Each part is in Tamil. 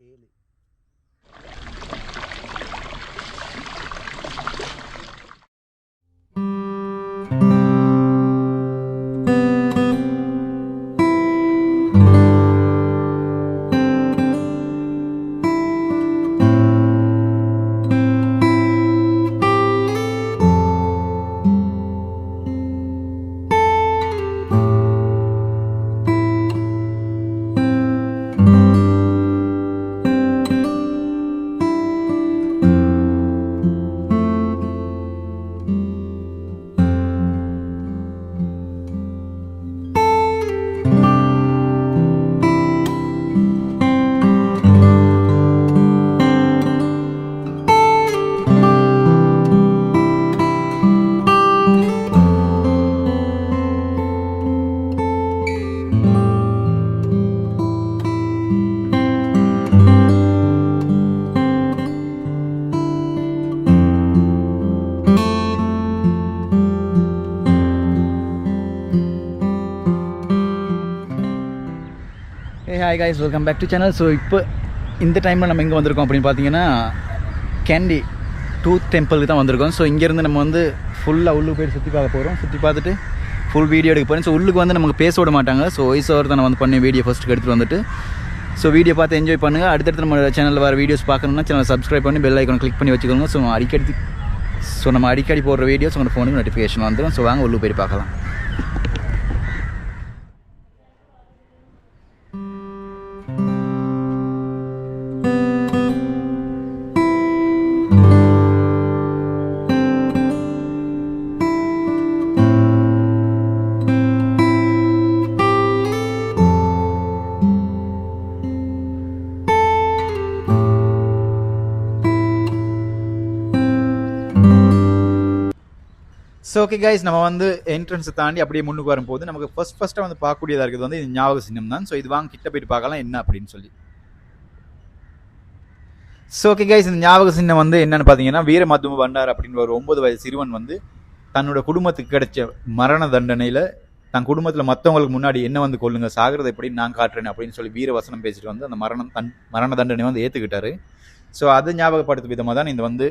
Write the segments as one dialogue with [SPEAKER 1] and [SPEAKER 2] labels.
[SPEAKER 1] 7. Hey hi guys, welcome back to channel. So இப்போ இந்த டைமில் நம்ம எங்கே வந்திருக்கோம் அப்படின்னு பார்த்தீங்கன்னா கேண்டி டூத் டெம்பிளுக்கு தான் வந்திருக்கோம். ஸோ இங்கேருந்து நம்ம வந்து ஃபுல்லாக உள்ளுக்கு போய் சுற்றி பார்க்க போகிறோம். சுற்றி பார்த்துட்டு ஃபுல் வீடியோ எடுக்க போகிறோம். ஸோ உள்ளுக்கு வந்து நமக்கு பேச விட மாட்டாங்க. ஸோ வாய்ஸ் ஓவர் தான் வந்து பண்ணி வீடியோ ஃபஸ்ட்டுக்கு எடுத்துகிட்டு வந்துட்டு ஸோ வீடியோ பார்த்து என்ஜாய் பண்ணுங்கள். அடுத்தடுத்து நம்ம சேனலில் வர வீடியோஸ் பார்க்கணுன்னா சேனல் சப்ஸ்கிரைப் பண்ணி பெல் ஐக்கான் கிளிக் பண்ணி வச்சுக்கோங்க. ஸோ நம்ம அடிக்கடி போடுற வீடியோஸ் உங்கள் ஃபோனுக்கு நோட்டிஃபிகேஷன் வந்துடும். ஸோ வாங்க உள்ளுக்கு போய் பார்க்கலாம். ஸோ ஓகே கைஸ், நம்ம வந்து என்ட்ரன்ஸை தாண்டி அப்படியே முன்னுக்கு வரும்போது நமக்கு ஃபஸ்ட்டாக வந்து பார்க்கக்கூடியதாக இருக்குது வந்து இது ஞாபக சின்னம் தான். ஸோ இது வாங்க கிட்ட போயிட்டு பார்க்கலாம் என்ன அப்படின்னு சொல்லி. ஸோ ஓகே கைஸ், இந்த ஞாபக சின்னம் வந்து என்னென்னு பார்த்தீங்கன்னா வீரமதும பண்டார் அப்படின்ற ஒரு 9 வயது சிறுவன் வந்து தன்னோட குடும்பத்துக்கு கிடைச்ச மரண தண்டனையில் தன் குடும்பத்தில் மற்றவங்களுக்கு முன்னாடி என்ன வந்து கொள்ளுங்க சாகிறத எப்படி நான் காட்டுறேன் அப்படின்னு சொல்லி வீர வசனம் பேசிட்டு வந்து அந்த மரண தண்டனை வந்து ஏற்றுக்கிட்டாரு. ஸோ அதை ஞாபகப்படுத்தும் விதமாக தான் இந்த வந்து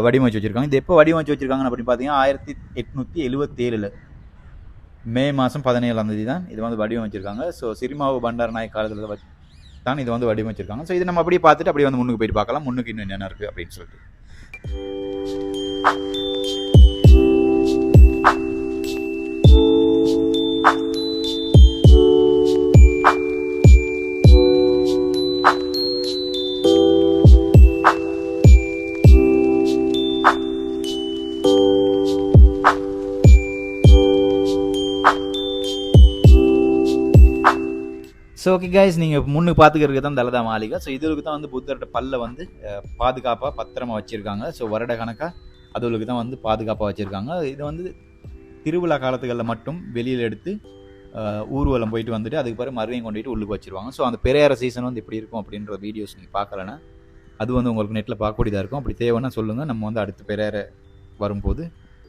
[SPEAKER 1] வடிவமைச்சு வச்சுருக்காங்க. இது எப்போ வடிவமைச்சு வச்சுருக்காங்கன்னு அப்படின்னு பார்த்தீங்கன்னா 1877 மே மாதம் 17 தான் இது வந்து வடிவமைச்சிருக்காங்க. ஸோ சிரிமாவு பண்டார நாயக் காலத்தில் தான் இது வந்து வடிவமைச்சிருக்காங்க. ஸோ இதை நம்ம அப்படியே பார்த்துட்டு அப்படியே வந்து முன்னுக்கு போயிட்டு பார்க்கலாம் முன்னுக்கு இன்னும் என்னென்ன இருக்குது அப்படின்னு சொல்லிட்டு. ஸோ ஓகே கைஸ், நீங்கள் முன்னுக்கு பார்த்துக்கிறதுக்கு தான் தலதா மாளிகை. ஸோ இதுக்கு தான் வந்து புத்தர்கிட்ட பல்ல வந்து பாதுகாப்பாக பத்திரமா வச்சுருக்காங்க. ஸோ வருட கணக்காக அதுகளுக்கு தான் வந்து பாதுகாப்பாக வச்சுருக்காங்க. இது வந்து திருவிழா காலத்துகளில் மட்டும் வெளியில் எடுத்து ஊர்வலம் போயிட்டு வந்துட்டு அதுக்கு பிறகு மறுபடியும் கொண்டுட்டு உள்ளுக்கு வச்சுருவாங்க. ஸோ அந்த பெரியார சீசன் வந்து எப்படி இருக்கும் அப்படின்ற வீடியோஸ் நீங்கள் பார்க்கலன்னா அது வந்து உங்களுக்கு நெட்டில் பார்க்கக்கூடியதாக இருக்கும். அப்படி தேவைன்னா சொல்லுங்கள், நம்ம வந்து அடுத்த பெரியார வரும்போது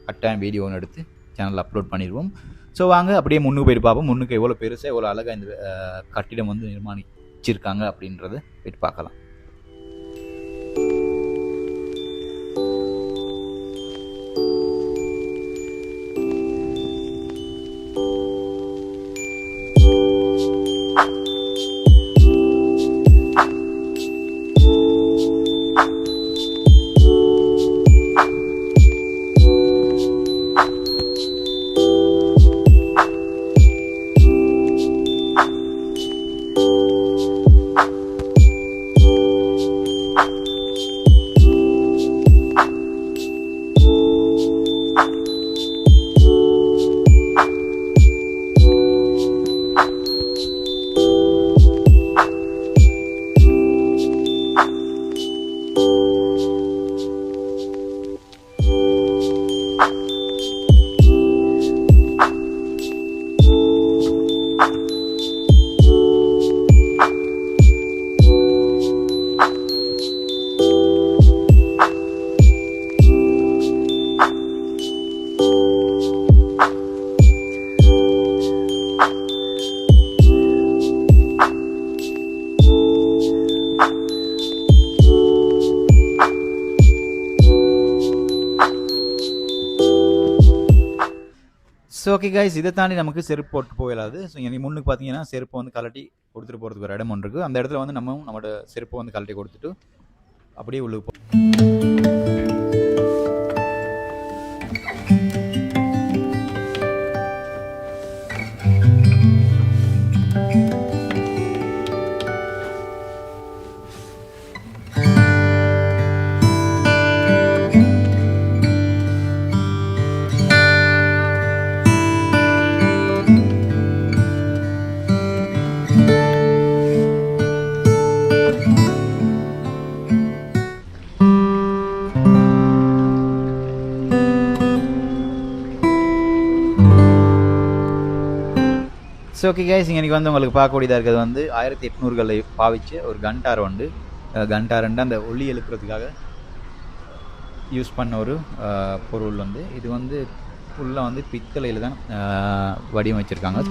[SPEAKER 1] கட்டாயம் வீடியோ ஒன்று எடுத்து சேனலில் அப்லோட் பண்ணிடுவோம். ஸோ வாங்க அப்படியே முன்னுக்கு போயிட்டு பார்ப்போம். முன்னுக்கு எவ்வளோ பெருசாக எவ்வளோ அழகாக இந்த கட்டிடம் வந்து நிர்மாணிச்சிருக்காங்க அப்படின்றத போயிட்டு பார்க்கலாம். ஸோ ஓகே கைஸ், இதை தாண்டி நமக்கு செருப்பு போட்டு போயிடாது. ஸோ எனக்கு முன்னுக்கு பார்த்தீங்கன்னா செருப்பை வந்து கலட்டி கொடுத்துட்டு போகிறதுக்கு ஒரு இடம் ஒன்று இருக்குது. அந்த இடத்துல வந்து நம்மளோட செருப்பை வந்து கலட்டி கொடுத்துட்டு அப்படியே உள்ளுக்கு போ. ஸோ ஓகே கைஸ், இன்றைக்கி வந்து உங்களுக்கு பார்க்கக்கூடியதாக இருக்கிறது வந்து 1800களில் பாவிச்ச ஒரு கண்டார் உண்டு. கண்டாருண்டு அந்த ஒளி எழுப்புறதுக்காக யூஸ் பண்ண ஒரு பொருள் வந்து இது வந்து ஃபுல்லாக வந்து பித்தளையில் தான் வடிவமைச்சிருக்காங்க.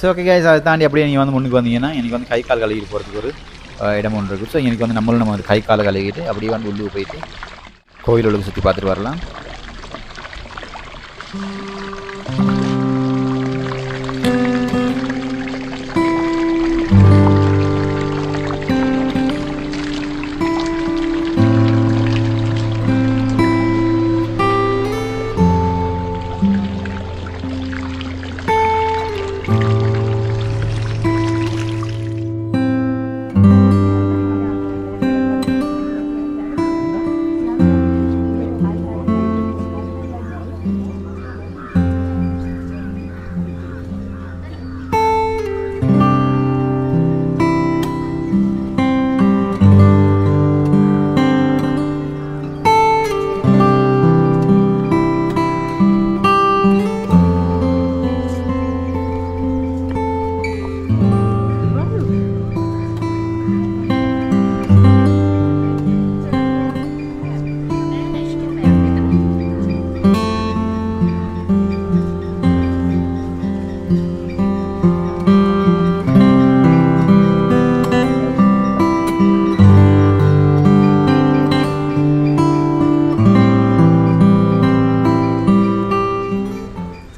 [SPEAKER 1] ஸோ ஓகே கைஸ், அதை தாண்டி அப்படியே நீங்கள் வந்து முன்னுக்கு வந்தீங்கன்னா எனக்கு வந்து கை கால் கழுவிட்டு போகிறதுக்கு ஒரு இடம் ஒன்று இருக்குது. ஸோ எனக்கு வந்து நம்ம வந்து கை காலை கழுவிட்டு அப்படியே வந்து உள்ளுக்கு போயிட்டு கோயிலுக்கு சுற்றி பார்த்துட்டு வரலாம்.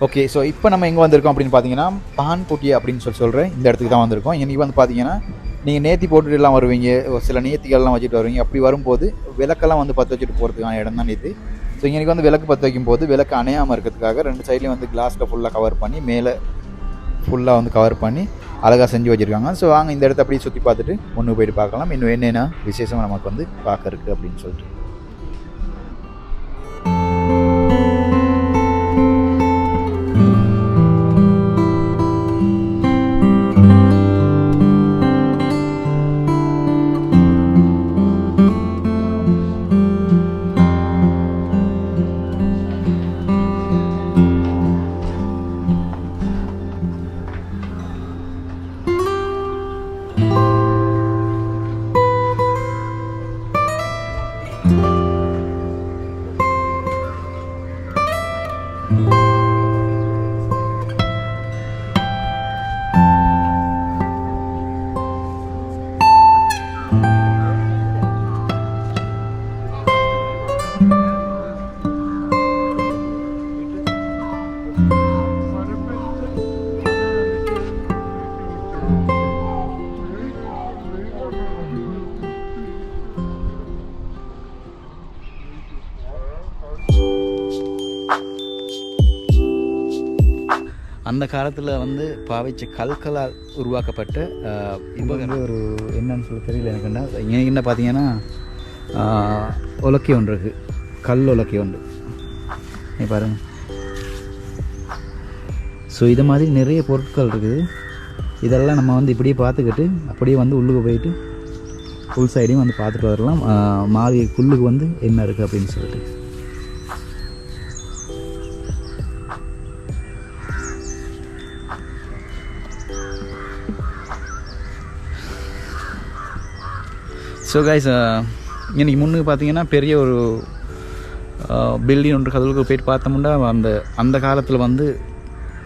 [SPEAKER 1] ஓகே, ஸோ இப்போ நம்ம எங்கே வந்திருக்கோம் அப்படின்னு பார்த்தீங்கன்னா பான்பொட்டி அப்படின்னு சொல்கிறேன் இந்த இடத்துக்கு தான் வந்திருக்கோம். இன்றைக்கி வந்து பார்த்தீங்கன்னா நீங்கள் நேர்த்தி போட்டுட்டுலாம் வருவீங்க, சில நேர்த்திகள்லாம் வச்சுட்டு வருவீங்க. அப்படி வரும்போது விளக்கெல்லாம் வந்து பற்ற வச்சுட்டு போகிறதுக்கான இடம் தான் இது. ஸோ இன்றைக்கி வந்து விளக்கு பற்ற வைக்கும்போது விளக்கு அணையாமல் இருக்கிறதுக்காக 2 சைட்லேயும் வந்து கிளாஸில் ஃபுல்லாக கவர் பண்ணி மேலே ஃபுல்லாக வந்து கவர் பண்ணி அழகாக செஞ்சு வச்சுருக்காங்க. ஸோ வாங்க இந்த இடத்த அப்படியே சுற்றி பார்த்துட்டு ஒன்று போய்ட்டு பார்க்கலாம். இன்னும் என்னென்ன விசேஷமாக நமக்கு வந்து பார்க்க இருக்குது அப்படின்னு சொல்லிட்டு. அந்த காலத்தில் வந்து பாவிச்ச கல்களால் உருவாக்கப்பட்ட இப்போ வந்து ஒரு என்னன்னு சொல்ல தெரியல எனக்குன்னா. இங்கே என்ன பார்த்தீங்கன்னா உலக்கை ஒன்று இருக்குது, கல் உலக்கை ஒன்று பாருங்கள். ஸோ இது மாதிரி நிறைய பொருட்கள் இருக்குது. இதெல்லாம் நம்ம வந்து இப்படியே பார்த்துக்கிட்டு அப்படியே வந்து உள்ளுக்கு போயிட்டு ஃபுல் சைடையும் வந்து பார்த்துட்டு வரலாம். மாளிகைக்குள்ளுக்கு வந்து என்ன இருக்குது அப்படின்னு சொல்லிட்டு. ஸோ கைஸ், இன்றைக்கி முன்னுக்கு பார்த்தீங்கன்னா பெரிய ஒரு பில்டிங் ஒன்று கதவுக்கு போயிட்டு பார்த்தோம்னா அந்த காலத்தில் வந்து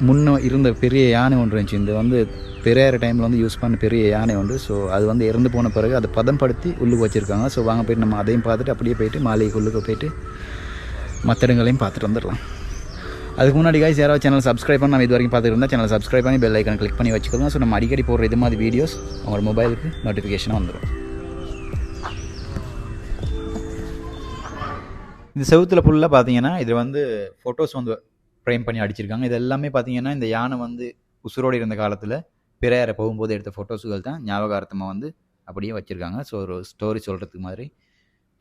[SPEAKER 1] முன்னே இருந்த பெரிய யானை ஒன்று இருந்துச்சு. இந்த வந்து பெரியார் டைமில் வந்து யூஸ் பண்ண பெரிய யானை உண்டு. ஸோ அது வந்து இறந்து போன பிறகு அதை பதப்படுத்தி உள்ளுக்கு வச்சுருக்காங்க. ஸோ வாங்க போய்ட்டு நம்ம அதையும் பார்த்துட்டு அப்படியே போயிட்டு மாளிகைக்குள்ளுக்கு போயிட்டு மற்ற இடங்களையும் பார்த்துட்டு வந்துடலாம். அதுக்கு முன்னாடி guys யாராவது சேனல் சப்ஸ்கிரைப் பண்ணி நம்ம இது வரைக்கும் பார்த்துட்டு இருந்தால் சேனல் சப்ஸ்கிரைப் பண்ணி பெல் ஐக்கான் கிளிக் பண்ணி வச்சுக்கோங்க. ஸோ நம்ம அடிக்கடி போடுற இது மாதிரி வீடியோஸ் உங்களோட மொபைலுக்கு நோட்டிஃபிகேஷனாக வந்துடும். இந்த செவுத்தில் ஃபுல்லாக பார்த்தீங்கன்னா இது வந்து ஃபோட்டோஸ் வந்து ஃப்ரேம் பண்ணி அடிச்சிருக்காங்க. இது எல்லாமே பார்த்தீங்கன்னா இந்த யானை வந்து உசுரோடு இருந்த காலத்தில் பிறையாரை போகும்போது எடுத்த ஃபோட்டோஸுகள் தான் ஞாபகார்த்தமாக வந்து அப்படியே வச்சுருக்காங்க. ஸோ ஒரு ஸ்டோரி சொல்கிறதுக்கு மாதிரி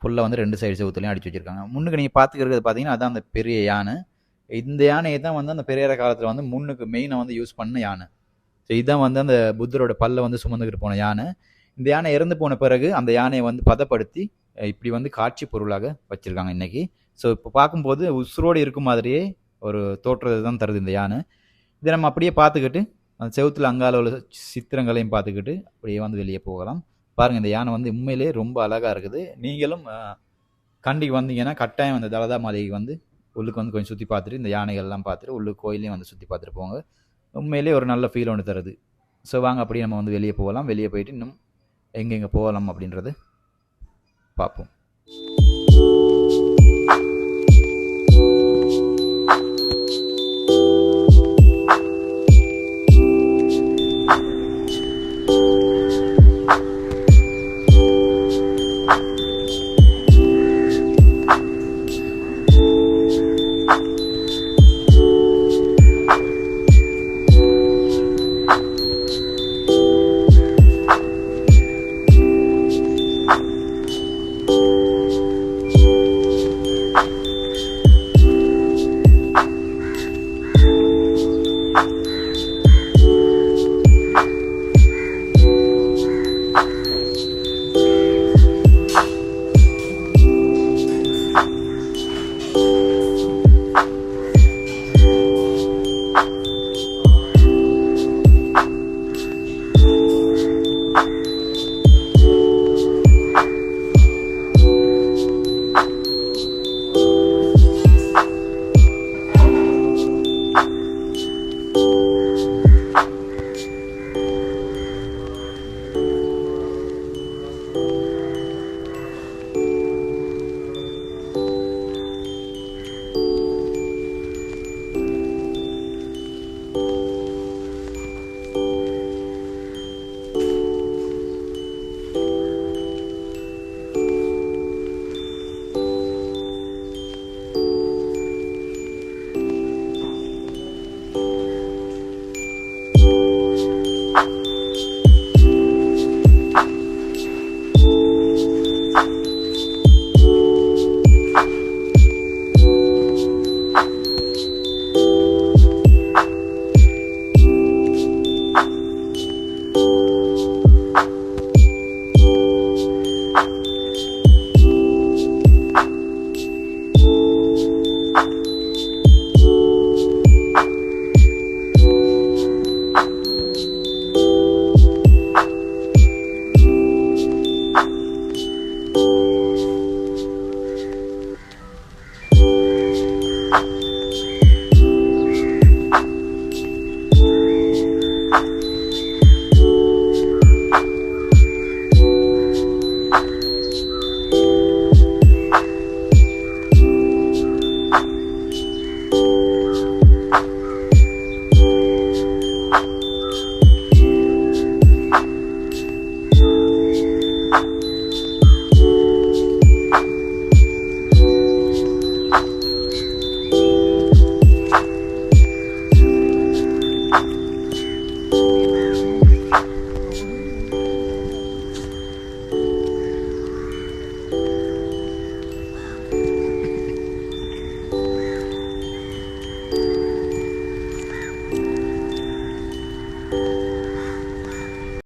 [SPEAKER 1] ஃபுல்லாக வந்து 2 சைடு செவுத்துலையும் அடிச்சு வச்சுருக்காங்க. முன்னுக்கு நீங்கள் பார்த்துக்கிறது பார்த்தீங்கன்னா அதான் அந்த பெரிய யானை. இந்த யானையை தான் வந்து அந்த பெரியார காலத்தில் வந்து முன்னுக்கு மெயினாக வந்து யூஸ் பண்ண யானை. ஸோ இதுதான் வந்து அந்த புத்தரோட பல்ல வந்து சுமந்துக்கிட்டு போன யானை. இந்த யானை இறந்து போன பிறகு அந்த யானையை வந்து பதப்படுத்தி இப்படி வந்து காட்சி பொருளாக வச்சுருக்காங்க இன்றைக்கி. ஸோ இப்போ பார்க்கும்போது உசுரோடு இருக்கும் மாதிரியே ஒரு தோற்றத்தை தான் தருது இந்த யானை. இதை நம்ம அப்படியே பார்த்துக்கிட்டு அந்த செவுத்தில் அங்கால உள்ள சித்திரங்களையும் பார்த்துக்கிட்டு அப்படியே வந்து வெளியே போகலாம். பாருங்கள், இந்த யானை வந்து உண்மையிலே ரொம்ப அழகாக இருக்குது. நீங்களும் கண்டிக்கு வந்தீங்கன்னா கட்டாயம் அந்த தலதா மாளிகைக்கு வந்து உள்ளுக்கு வந்து கொஞ்சம் சுற்றி பார்த்துட்டு இந்த யானைகள்லாம் பார்த்துட்டு உள்ளுக்கு கோயிலையும் வந்து சுற்றி பார்த்துட்டு போங்க. உண்மையிலே ஒரு நல்ல ஃபீல் ஒன்று தருது. ஸோ வாங்க அப்படியே நம்ம வந்து வெளியே போகலாம். வெளியே போயிட்டு இன்னும் எங்கெங்கே போகலாம் அப்படின்றது பார்ப்போம்.